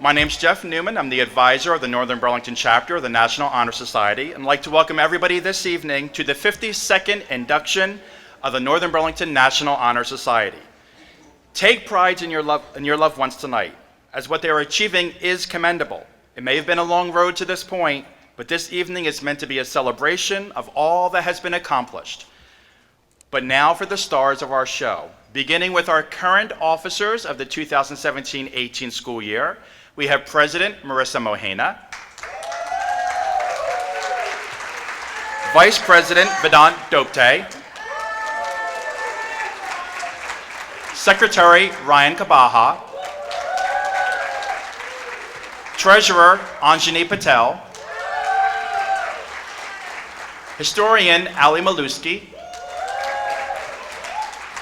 My name's Jeff Newman. I'm the advisor of the Northern Burlington chapter of the National Honor Society, and I'd like to welcome everybody this evening to the 52nd induction of the Northern Burlington National Honor Society. Take pride in your loved ones tonight, as what they are achieving is commendable. It may have been a long road to this point, but this evening is meant to be a celebration of all that has been accomplished. But now for the stars of our show. Beginning with our current officers of the 2017-18 school year, we have President Marissa Mohena, Vice President Vedant Dopte, Secretary Ryan Kabaha, Treasurer Anjani Patel, Historian Ali Maluski,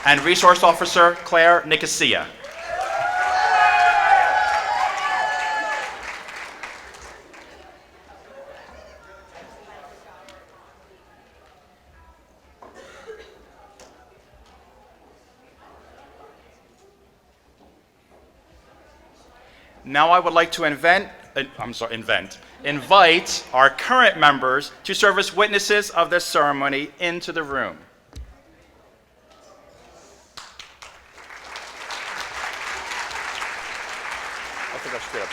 and Resource Officer Claire Nicosia. Now I would like to invite our current members to serve as witnesses of this ceremony into the room. I think I've screwed up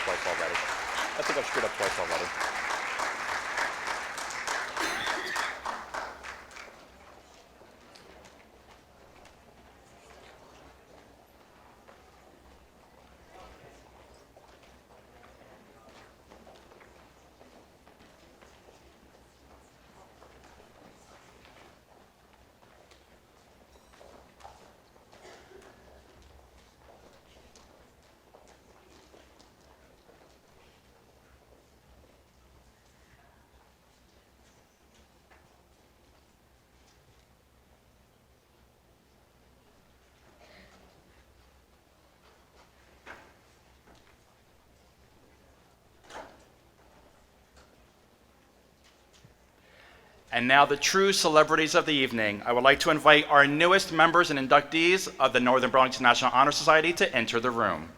twice already. And now the true celebrities of the evening. I would like to invite our newest members and inductees of the Northern Burlington National Honor Society to enter the room.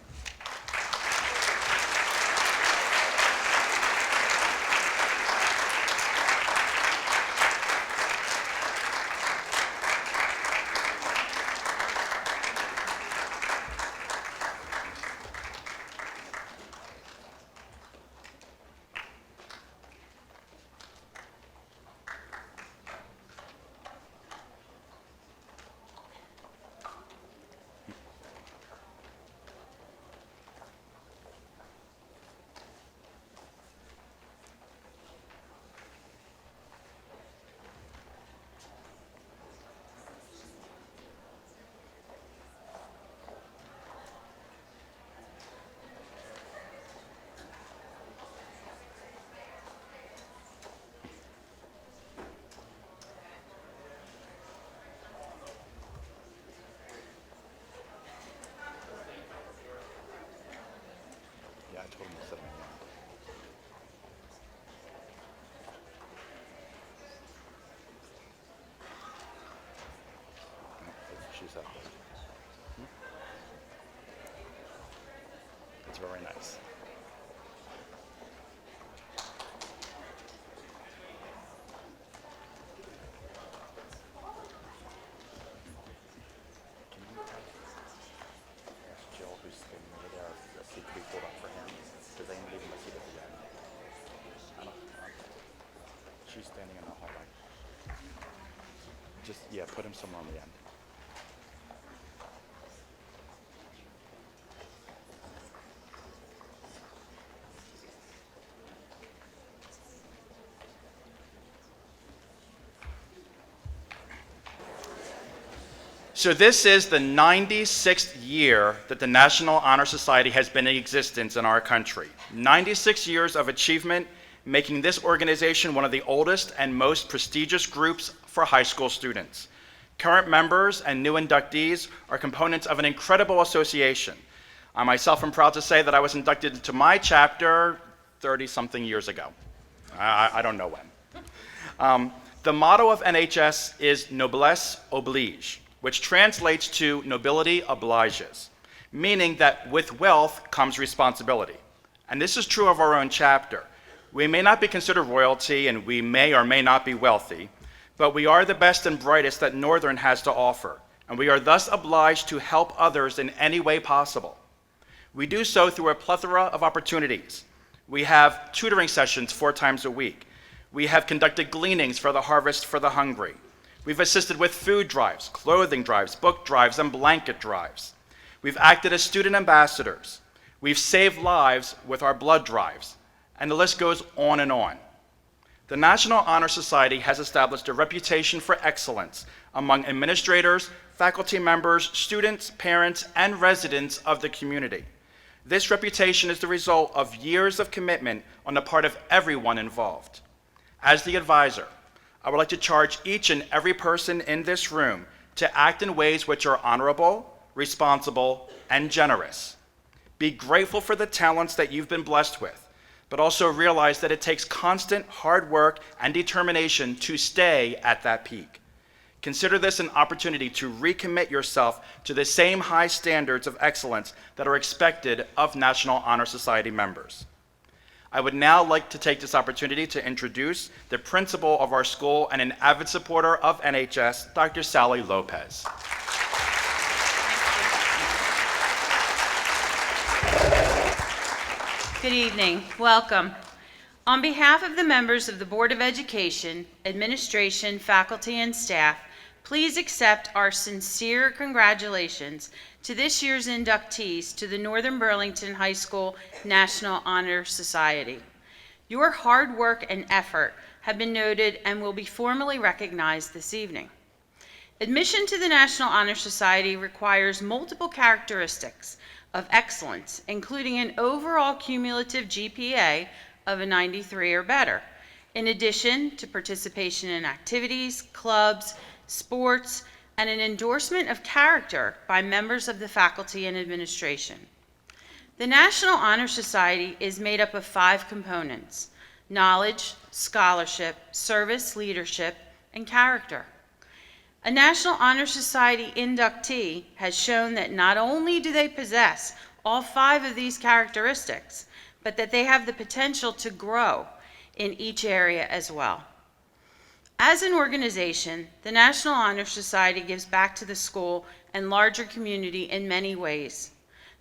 It's very nice. Can you ask Jill, who's standing over there, a seat to be pulled up for him? Because I am leaving my seat at the end. She's standing in the hallway. Just, yeah, put him somewhere on the end. So this is the 96th year that the National Honor Society has been in existence in our country. 96 years of achievement, making this organization one of the oldest and most prestigious groups for high school students. Current members and new inductees are components of an incredible association. I myself am proud to say that I was inducted into my chapter 30-something years ago. I don't know when. The motto of NHS is Noblesse Oblige, which translates to nobility obliges, meaning that with wealth comes responsibility. And this is true of our own chapter. We may not be considered royalty, and we may or may not be wealthy, but we are the best and brightest that Northern has to offer, and we are thus obliged to help others in any way possible. We do so through a plethora of opportunities. We have tutoring sessions 4 times a week. We have conducted gleanings for the Harvest for the Hungry. We've assisted with food drives, clothing drives, book drives, and blanket drives. We've acted as student ambassadors. We've saved lives with our blood drives, and the list goes on and on. The National Honor Society has established a reputation for excellence among administrators, faculty members, students, parents, and residents of the community. This reputation is the result of years of commitment on the part of everyone involved. As the advisor, I would like to charge each and every person in this room to act in ways which are honorable, responsible, and generous. Be grateful for the talents that you've been blessed with, but also realize that it takes constant hard work and determination to stay at that peak. Consider this an opportunity to recommit yourself to the same high standards of excellence that are expected of National Honor Society members. I would now like to take this opportunity to introduce the principal of our school and an avid supporter of NHS, Dr. Sally Lopez. Good evening. Welcome. On behalf of the members of the Board of Education, administration, faculty, and staff, please accept our sincere congratulations to this year's inductees to the Northern Burlington High School National Honor Society. Your hard work and effort have been noted and will be formally recognized this evening. Admission to the National Honor Society requires multiple characteristics of excellence, including an overall cumulative GPA of a 93 or better, in addition to participation in activities, clubs, sports, and an endorsement of character by members of the faculty and administration. The National Honor Society is made up of 5 components: knowledge, scholarship, service, leadership, and character. A National Honor Society inductee has shown that not only do they possess all 5 of these characteristics, but that they have the potential to grow in each area as well. As an organization, the National Honor Society gives back to the school and larger community in many ways.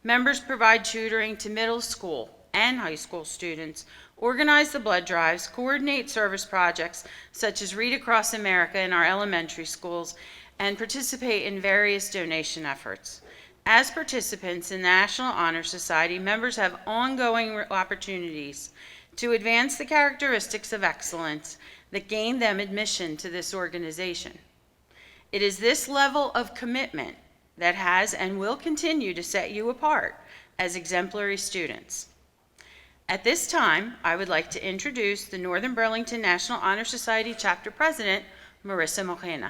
Members provide tutoring to middle school and high school students, organize the blood drives, coordinate service projects such as Read Across America in our elementary schools, and participate in various donation efforts. As participants in the National Honor Society, members have ongoing opportunities to advance the characteristics of excellence that gain them admission to this organization. It is this level of commitment that has and will continue to set you apart as exemplary students. At this time, I would like to introduce the Northern Burlington National Honor Society Chapter President, Marissa Mojena.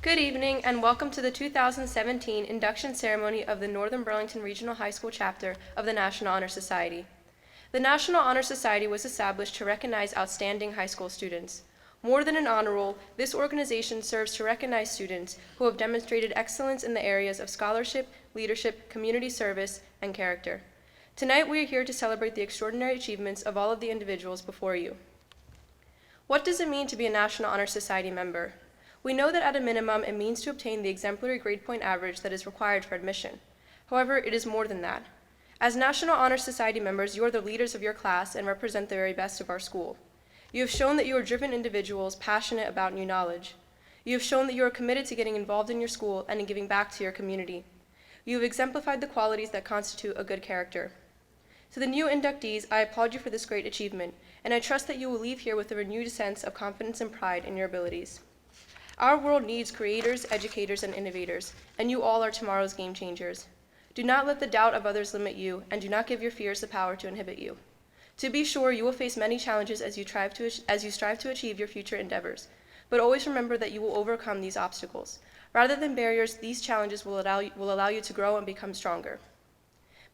Good evening and welcome to the 2017 induction ceremony of the Northern Burlington Regional High School chapter of the National Honor Society. The National Honor Society was established to recognize outstanding high school students. More than an honor roll, this organization serves to recognize students who have demonstrated excellence in the areas of scholarship, leadership, community service, and character. Tonight we are here to celebrate the extraordinary achievements of all of the individuals before you. What does it mean to be a National Honor Society member? We know that at a minimum it means to obtain the exemplary grade point average that is required for admission. However, it is more than that. As National Honor Society members, you are the leaders of your class and represent the very best of our school. You have shown that you are driven individuals passionate about new knowledge. You have shown that you are committed to getting involved in your school and in giving back to your community. You have exemplified the qualities that constitute a good character. To the new inductees, I applaud you for this great achievement, and I trust that you will leave here with a renewed sense of confidence and pride in your abilities. Our world needs creators, educators, and innovators, and you all are tomorrow's game changers. Do not let the doubt of others limit you, and do not give your fears the power to inhibit you. To be sure, you will face many challenges as you strive to achieve your future endeavors, but always remember that you will overcome these obstacles. Rather than barriers, these challenges will allow you to grow and become stronger.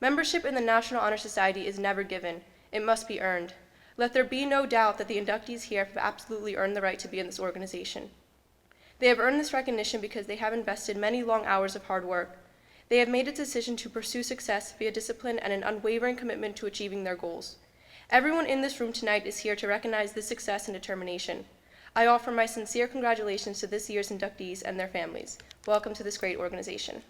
Membership in the National Honor Society is never given. It must be earned. Let there be no doubt that the inductees here have absolutely earned the right to be in this organization. They have earned this recognition because they have invested many long hours of hard work. They have made a decision to pursue success via discipline and an unwavering commitment to achieving their goals. Everyone in this room tonight is here to recognize this success and determination. I offer my sincere congratulations to this year's inductees and their families. Welcome to this great organization.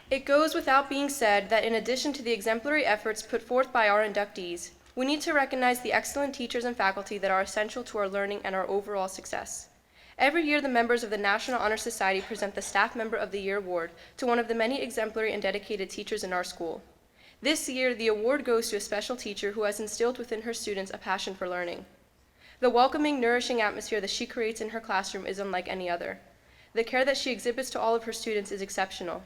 It goes without being said that in addition to the exemplary efforts put forth by our inductees, we need to recognize the excellent teachers and faculty that are essential to our learning and our overall success. Every year, the members of the National Honor Society present the Staff Member of the Year award to one of the many exemplary and dedicated teachers in our school. This year, the award goes to a special teacher who has instilled within her students a passion for learning. The welcoming, nourishing atmosphere that she creates in her classroom is unlike any other. The care that she exhibits to all of her students is exceptional.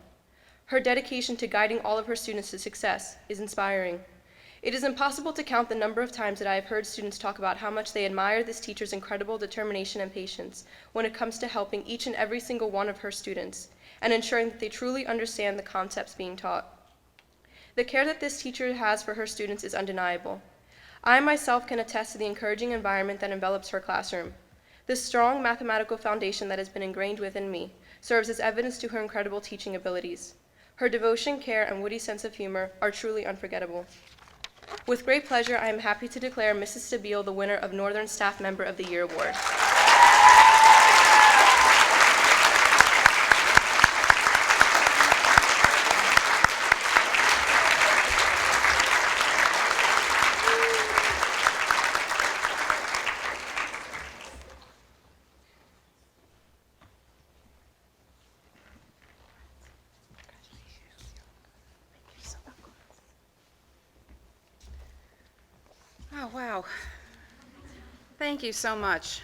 Her dedication to guiding all of her students to success is inspiring. It is impossible to count the number of times that I have heard students talk about how much they admire this teacher's incredible determination and patience when it comes to helping each and every single one of her students and ensuring that they truly understand the concepts being taught. The care that this teacher has for her students is undeniable. I myself can attest to the encouraging environment that envelops her classroom. The strong mathematical foundation that has been ingrained within me serves as evidence to her incredible teaching abilities. Her devotion, care, and witty sense of humor are truly unforgettable. With great pleasure, I am happy to declare Mrs. Stabile the winner of Northern Staff Member of the Year Award. Oh, wow. Thank you so much.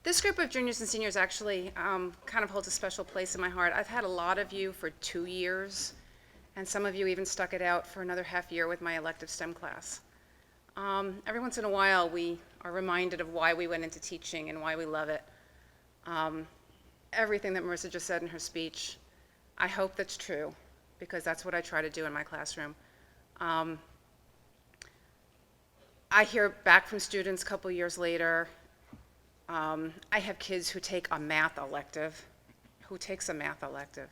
This group of juniors and seniors actually kind of holds a special place in my heart. I've had a lot of you for 2 years, and some of you even stuck it out for another half year with my elective STEM class. Every once in a while, we are reminded of why we went into teaching and why we love it. Everything that Marissa just said in her speech, I hope that's true, because that's what I try to do in my classroom. I hear back from students a couple years later. I have kids who take a math elective. Who takes a math elective?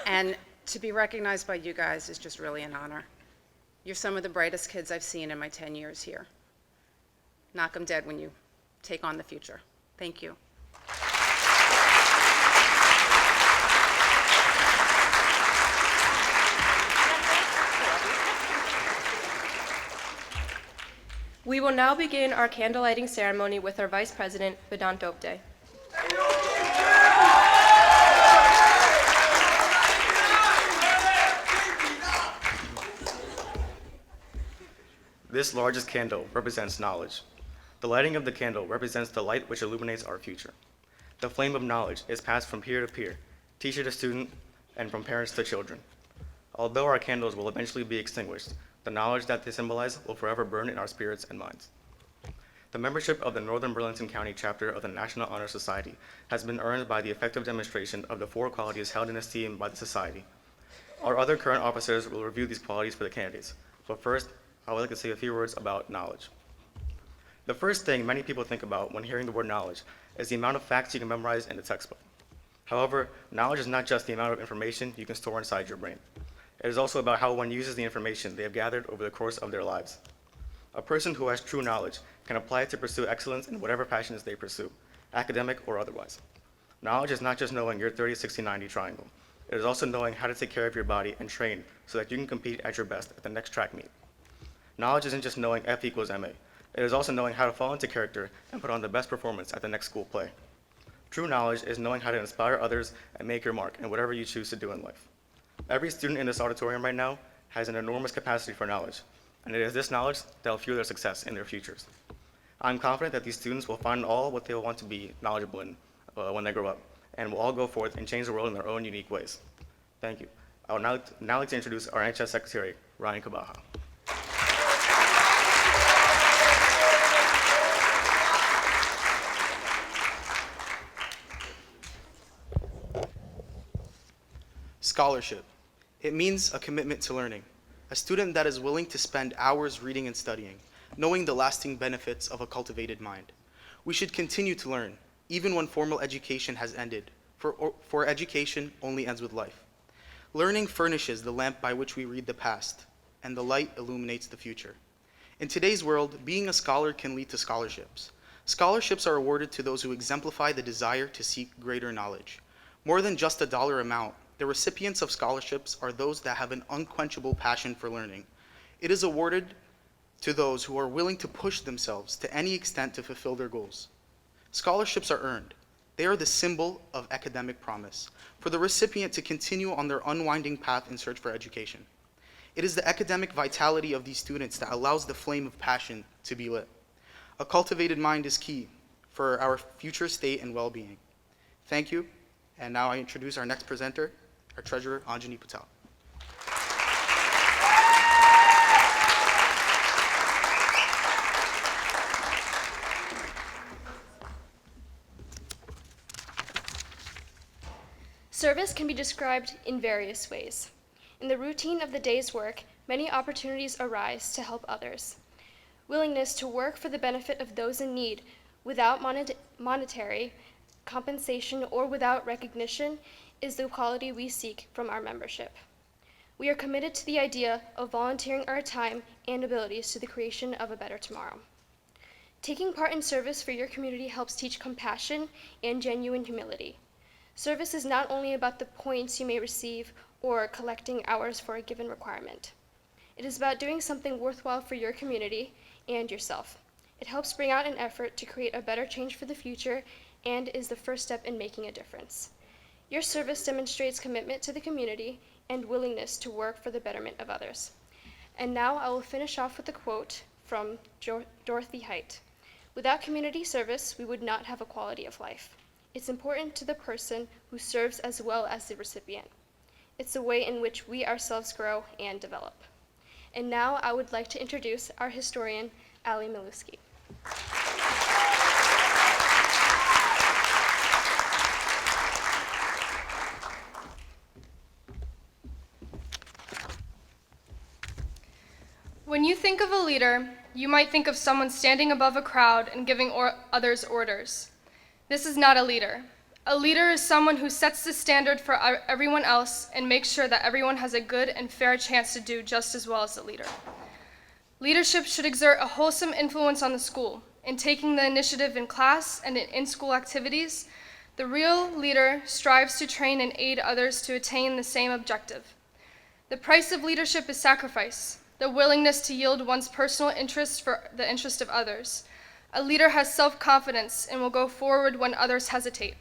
And to be recognized by you guys is just really an honor. You're some of the brightest kids I've seen in my 10 years here. Knock 'em dead when you take on the future. Thank you. We will now begin our candle lighting ceremony with our Vice President, Vedant Dopte. This largest candle represents knowledge. The lighting of the candle represents the light which illuminates our future. The flame of knowledge is passed from peer to peer, teacher to student, and from parents to children. Although our candles will eventually be extinguished, the knowledge that they symbolize will forever burn in our spirits and minds. The membership of the Northern Burlington County chapter of the National Honor Society has been earned by the effective demonstration of the 4 qualities held in esteem by the society. Our other current officers will review these qualities for the candidates, but first, I would like to say a few words about knowledge. The first thing many people think about when hearing the word knowledge is the amount of facts you can memorize in the textbook. However, knowledge is not just the amount of information you can store inside your brain. It is also about how one uses the information they have gathered over the course of their lives. A person who has true knowledge can apply it to pursue excellence in whatever passions they pursue, academic or otherwise. Knowledge is not just knowing your 30-60-90 triangle. It is also knowing how to take care of your body and train so that you can compete at your best at the next track meet. Knowledge isn't just knowing F equals MA. It is also knowing how to fall into character and put on the best performance at the next school play. True knowledge is knowing how to inspire others and make your mark in whatever you choose to do in life. Every student in this auditorium right now has an enormous capacity for knowledge, and it is this knowledge that will fuel their success in their futures. I'm confident that these students will find all what they will want to be knowledgeable in when they grow up, and will all go forth and change the world in their own unique ways. Thank you. I would now like to introduce our NHS Secretary, Ryan Kabaha. Scholarship. It means a commitment to learning, a student that is willing to spend hours reading and studying, knowing the lasting benefits of a cultivated mind. We should continue to learn, even when formal education has ended, for education only ends with life. Learning furnishes the lamp by which we read the past, and the light illuminates the future. In today's world, being a scholar can lead to scholarships. Scholarships are awarded to those who exemplify the desire to seek greater knowledge. More than just a dollar amount, the recipients of scholarships are those that have an unquenchable passion for learning. It is awarded to those who are willing to push themselves to any extent to fulfill their goals. Scholarships are earned. They are the symbol of academic promise for the recipient to continue on their unwinding path in search for education. It is the academic vitality of these students that allows the flame of passion to be lit. A cultivated mind is key for our future state and well-being. Thank you, and now I introduce our next presenter, our treasurer, Anjani Patel. Service can be described in various ways. In the routine of the day's work, many opportunities arise to help others. Willingness to work for the benefit of those in need without monetary compensation or without recognition is the quality we seek from our membership. We are committed to the idea of volunteering our time and abilities to the creation of a better tomorrow. Taking part in service for your community helps teach compassion and genuine humility. Service is not only about the points you may receive or collecting hours for a given requirement. It is about doing something worthwhile for your community and yourself. It helps bring out an effort to create a better change for the future and is the first step in making a difference. Your service demonstrates commitment to the community and willingness to work for the betterment of others. And now I will finish off with a quote from Dorothy Height. Without community service, we would not have a quality of life. It's important to the person who serves as well as the recipient. It's a way in which we ourselves grow and develop. And now I would like to introduce our historian, Ali Maluski. When you think of a leader, you might think of someone standing above a crowd and giving others orders. This is not a leader. A leader is someone who sets the standard for everyone else and makes sure that everyone has a good and fair chance to do just as well as the leader. Leadership should exert a wholesome influence on the school. In taking the initiative in class and in in-school activities, the real leader strives to train and aid others to attain the same objective. The price of leadership is sacrifice, the willingness to yield one's personal interest for the interest of others. A leader has self-confidence and will go forward when others hesitate.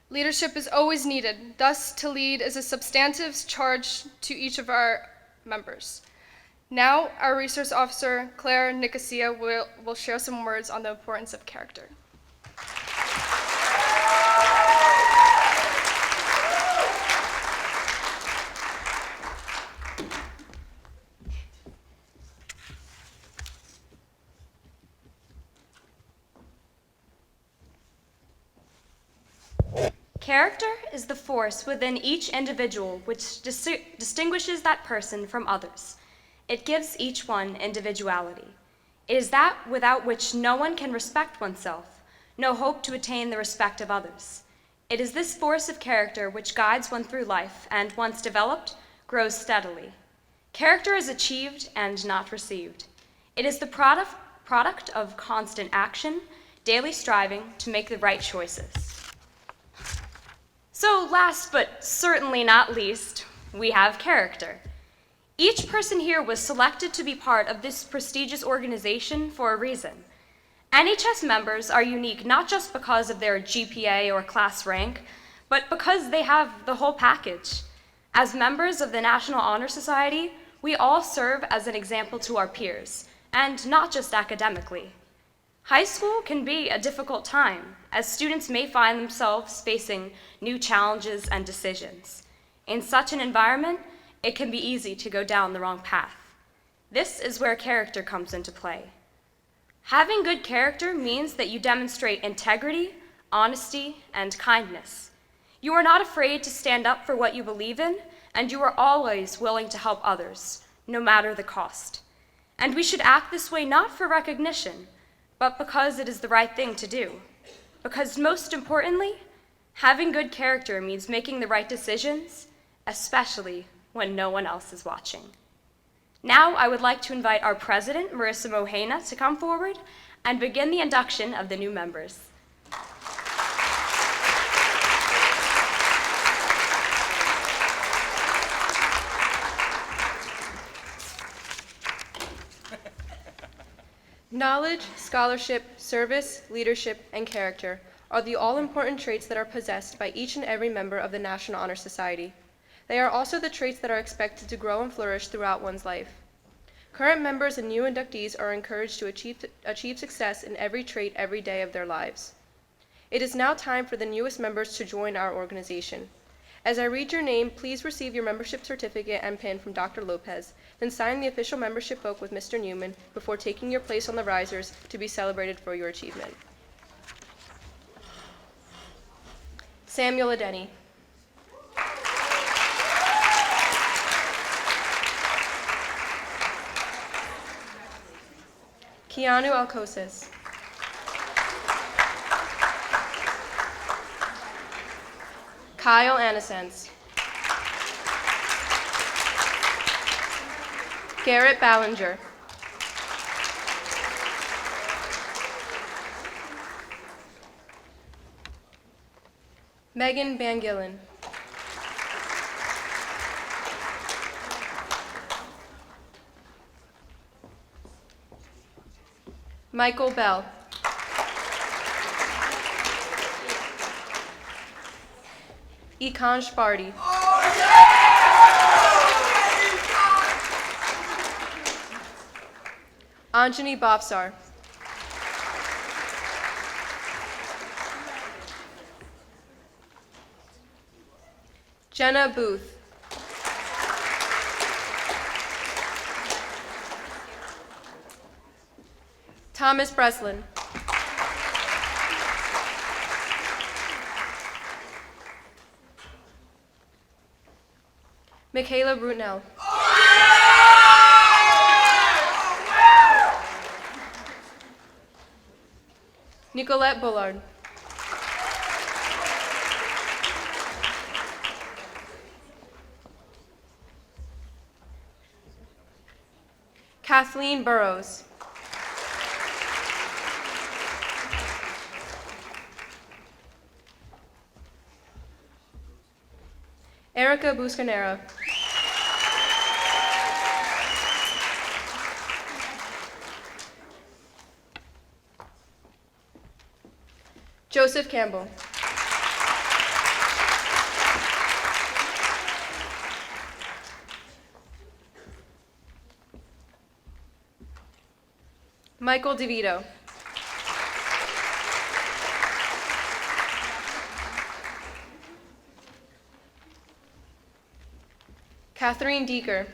Leadership is always needed. Thus, to lead is a substantive charge to each of our members. Now, our resource officer, Claire Nicosia, will share some words on the importance of character. Character is the force within each individual which distinguishes that person from others. It gives each one individuality. It is that without which no one can respect oneself, no hope to attain the respect of others. It is this force of character which guides one through life and, once developed, grows steadily. Character is achieved and not received. It is the product of constant action, daily striving to make the right choices. So last but certainly not least, we have character. Each person here was selected to be part of this prestigious organization for a reason. NHS members are unique not just because of their GPA or class rank, but because they have the whole package. As members of the National Honor Society, we all serve as an example to our peers, and not just academically. High school can be a difficult time, as students may find themselves facing new challenges and decisions. In such an environment, it can be easy to go down the wrong path. This is where character comes into play. Having good character means that you demonstrate integrity, honesty, and kindness. You are not afraid to stand up for what you believe in, and you are always willing to help others, no matter the cost. And we should act this way not for recognition, but because it is the right thing to do. Because most importantly, having good character means making the right decisions, especially when no one else is watching. Now I would like to invite our president, Marissa Mohena, to come forward and begin the induction of the new members. Knowledge, scholarship, service, leadership, and character are the all-important traits that are possessed by each and every member of the National Honor Society. They are also the traits that are expected to grow and flourish throughout one's life. Current members and new inductees are encouraged to achieve success in every trait every day of their lives. It is now time for the newest members to join our organization. As I read your name, please receive your membership certificate and pin from Dr. Lopez, then sign the official membership book with Mr. Newman before taking your place on the risers to be celebrated for your achievement. Samuel Adeni. Keanu Alcoces. Kyle Anisens. Garrett Ballinger. Megan Bangillen. Michael Bell. Ikan Sparty. Anjani Bafsar. Jenna Booth. Thomas Breslin. Michaela Brunel. Nicolette Bullard. Kathleen Burrows. Erica Buscanera. Joseph Campbell. Michael DeVito. Catherine Deeker.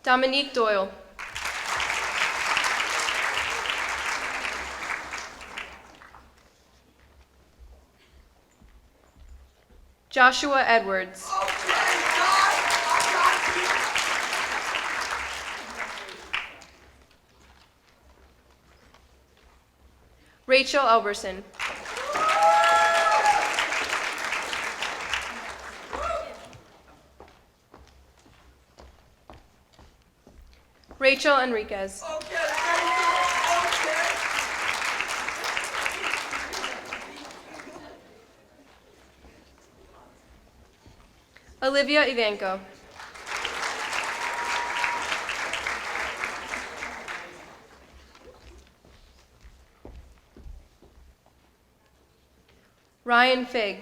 Dominique Doyle. Joshua Edwards. Rachel Elberson. Rachel Enriquez. Olivia Ivanko. Ryan Fig.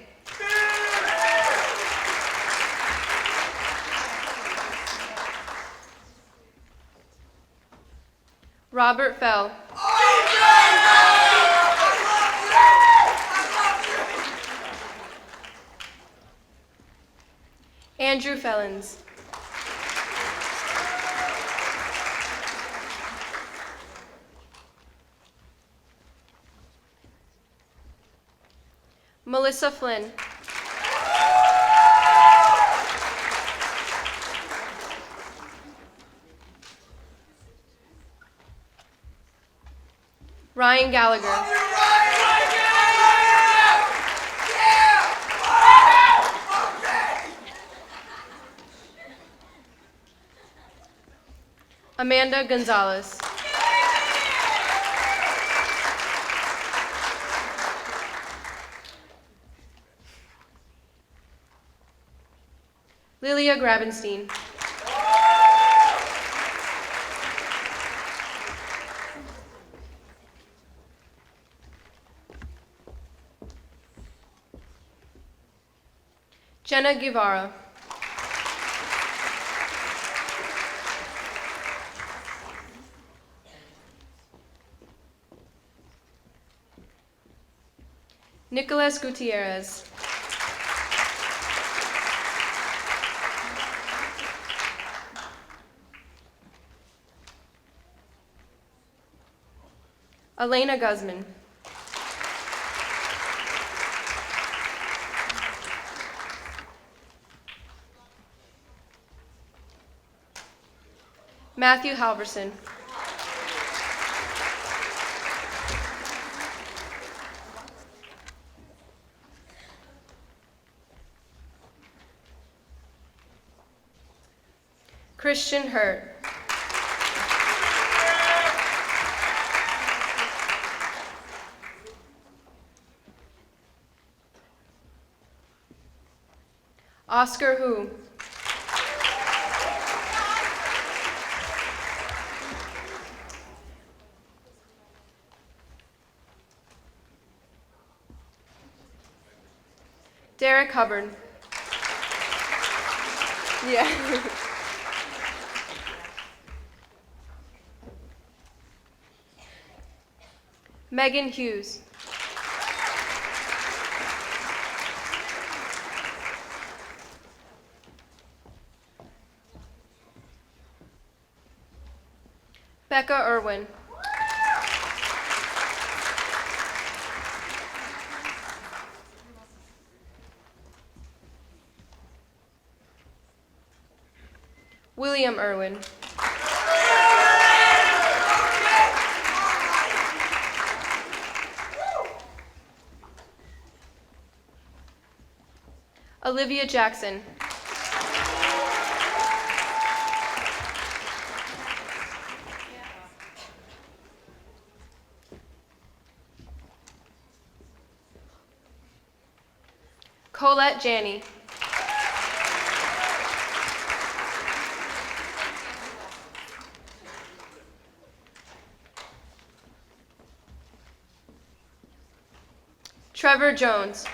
Robert Fell. Andrew Fellens. Melissa Flynn. Ryan Gallagher. Amanda Gonzalez. Lilia Grabenstein. Jenna Guevara. Nicolas Gutierrez. Elena Guzman. Matthew Halverson. Christian Hurt. Oscar Hu. Derek Hubbard. Yeah. Megan Hughes. Becca Irwin. William Irwin. Olivia Jackson. Colette Janney. Trevor Jones.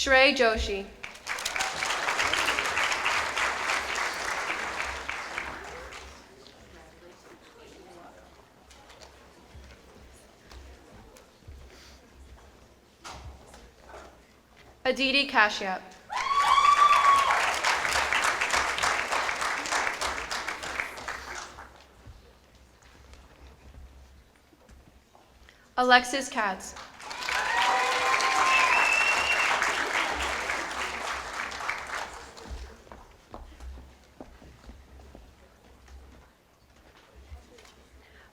Shrey Joshi. Aditi Kashyap. Alexis Katz.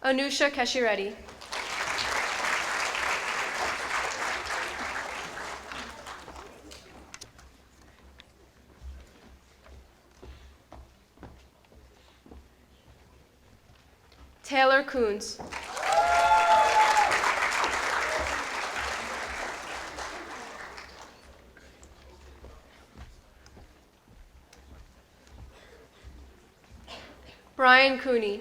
Anusha Keshireddy. Taylor Coons. Brian Cooney.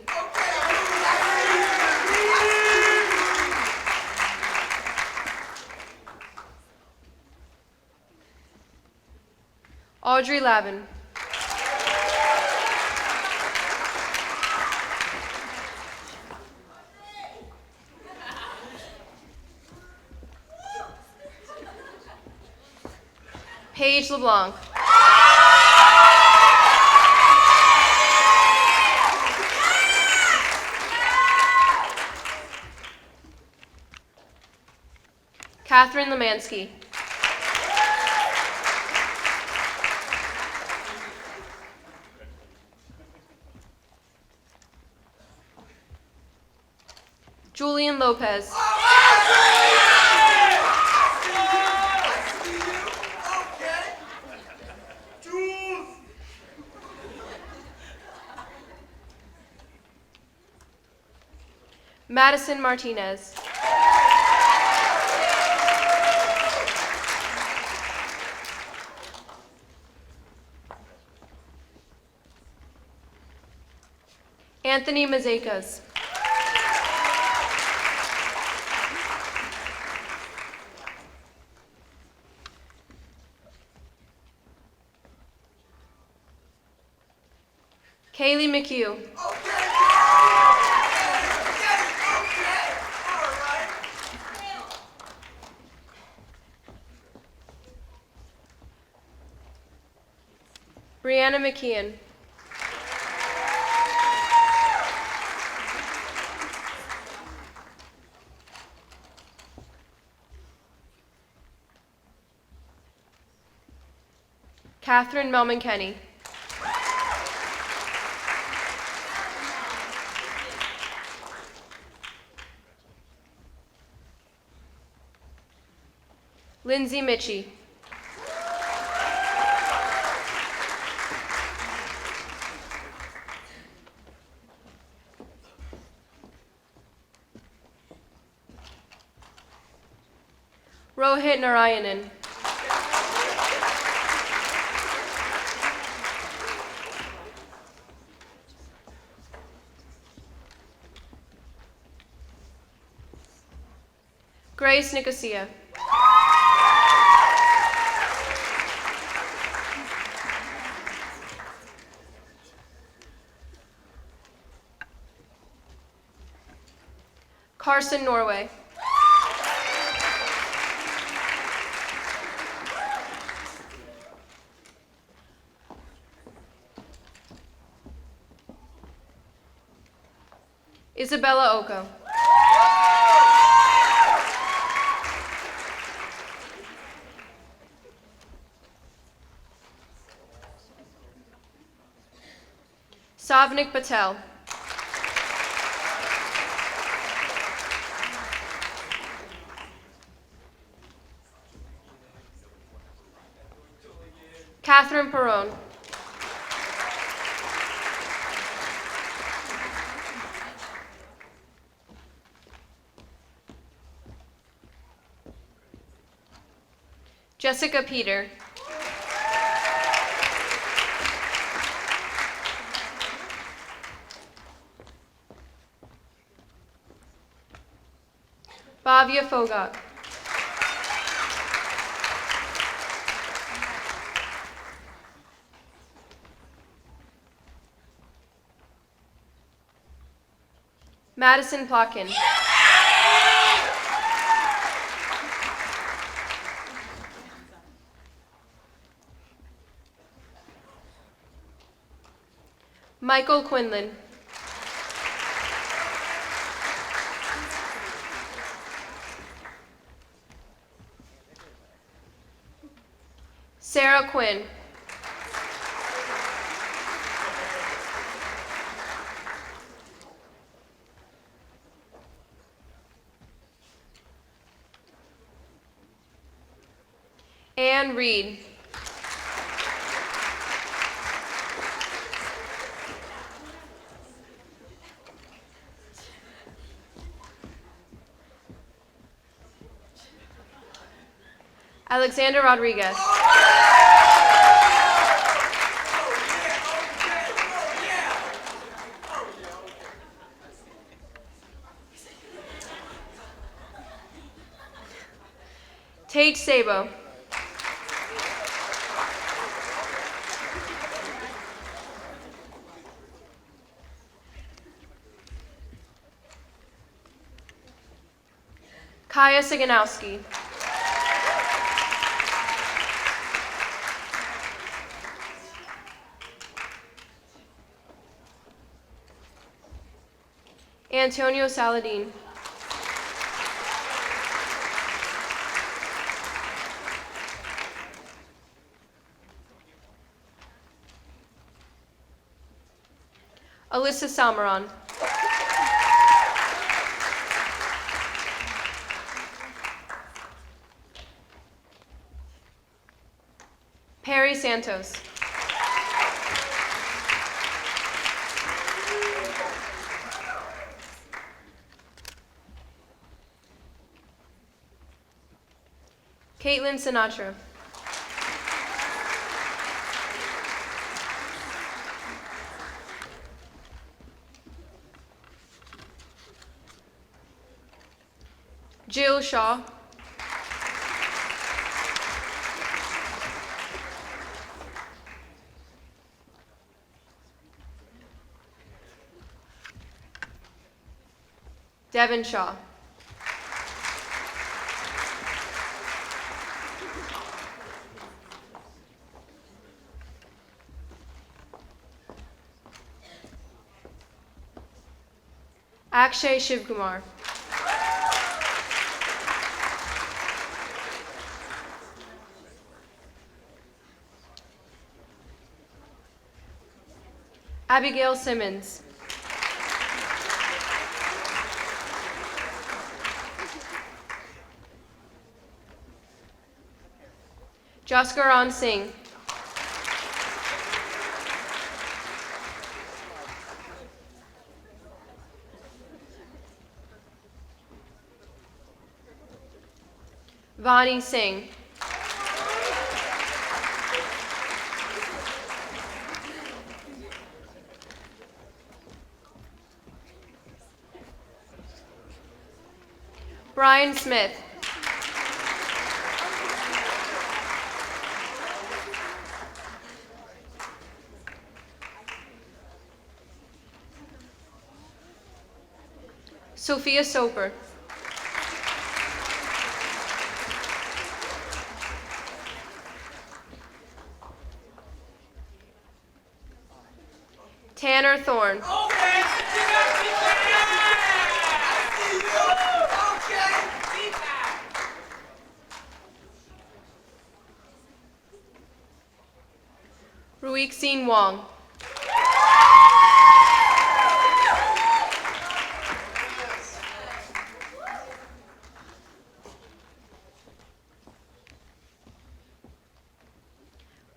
Audrey Lavin. Paige LeBlanc. Catherine Lemansky. Julian Lopez. Madison Martinez. Anthony Mazekas. Kaylee McHugh. Brianna McKeon. Catherine Melman Kenny. Lindsay Mitchie. Rohit Narayanan. Grace Nicosia. Carson Norway. Isabella Oko. Savnik Patel. Catherine Perron. Jessica Peter. Bhavya Fogak. Madison Plotkin. Michael Quinlan. Sarah Quinn. Anne Reed. Alexander Rodriguez. Tate Sabo. Kaya Siganowski. Antonio Saladin. Alyssa Salmaron. Perry Santos. Caitlin Sinatra. Jill Shaw. Devon Shaw. Akshay Shivkumar. Abigail Simmons. Jaskaran Singh. Vani Singh. Brian Smith. Sophia Soper. Tanner Thorne. Ruixin Wong.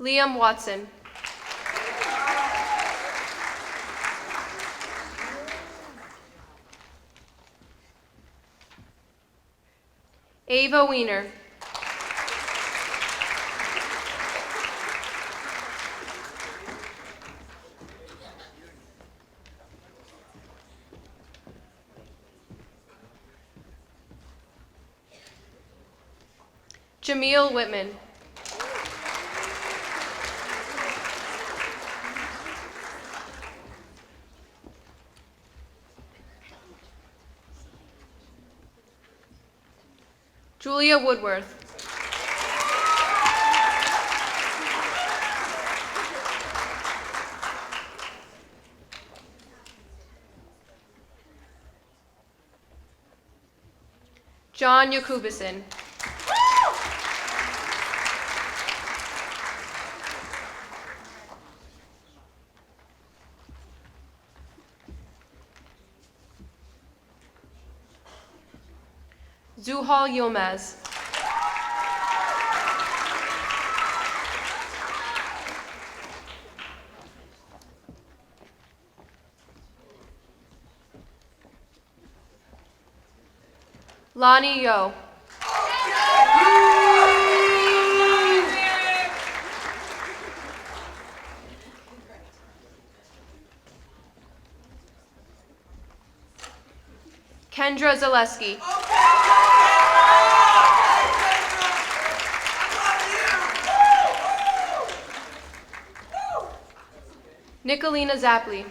Liam Watson. Ava Wiener. Jameel Whitman. Julia Woodworth. John Yakubison. Zuhal Yilmaz. Lonnie Yo. Kendra Zaleski. Nicolina Zapley.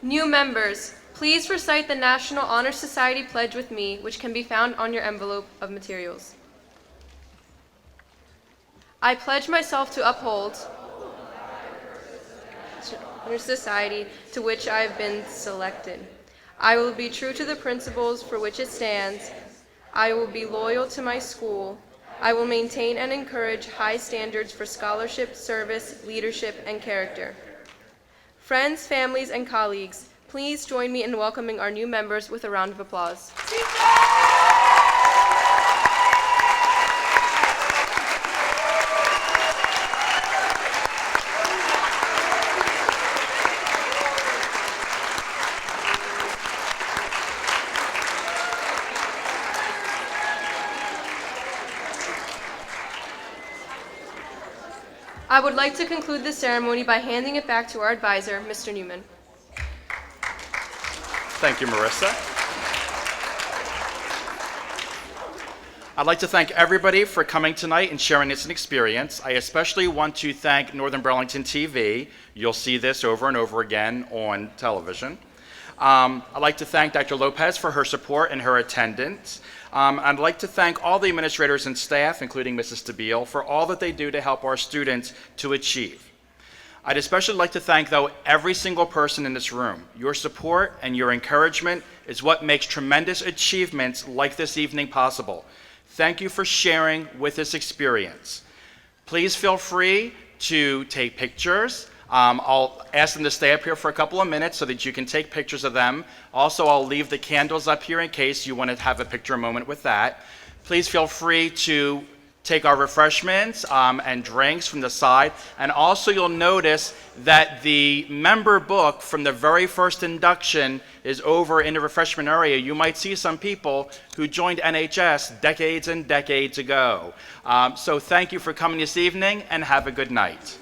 New members, please recite the National Honor Society pledge with me, which can be found on your envelope of materials. I pledge myself to uphold the Honor Society to which I have been selected. I will be true to the principles for which it stands. I will be loyal to my school. I will maintain and encourage high standards for scholarship, service, leadership, and character. Friends, families, and colleagues, please join me in welcoming our new members with a round of applause. I would like to conclude the ceremony by handing it back to our advisor, Mr. Newman. Thank you, Marissa. I'd like to thank everybody for coming tonight and sharing this experience. I especially want to thank Northern Burlington TV. You'll see this over and over again on television. I'd like to thank Dr. Lopez for her support and her attendance. I'd like to thank all the administrators and staff, including Mrs. Stabile, for all that they do to help our students to achieve. I'd especially like to thank, though, every single person in this room. Your support and your encouragement is what makes tremendous achievements like this evening possible. Thank you for sharing with this experience. Please feel free to take pictures. I'll ask them to stay up here for a couple of minutes so that you can take pictures of them. Also, I'll leave the candles up here in case you want to have a picture moment with that. Please feel free to take our refreshments and drinks from the side. And also, you'll notice that the member book from the very first induction is over in the refreshment area. You might see some people who joined NHS decades and decades ago. So thank you for coming this evening, and have a good night.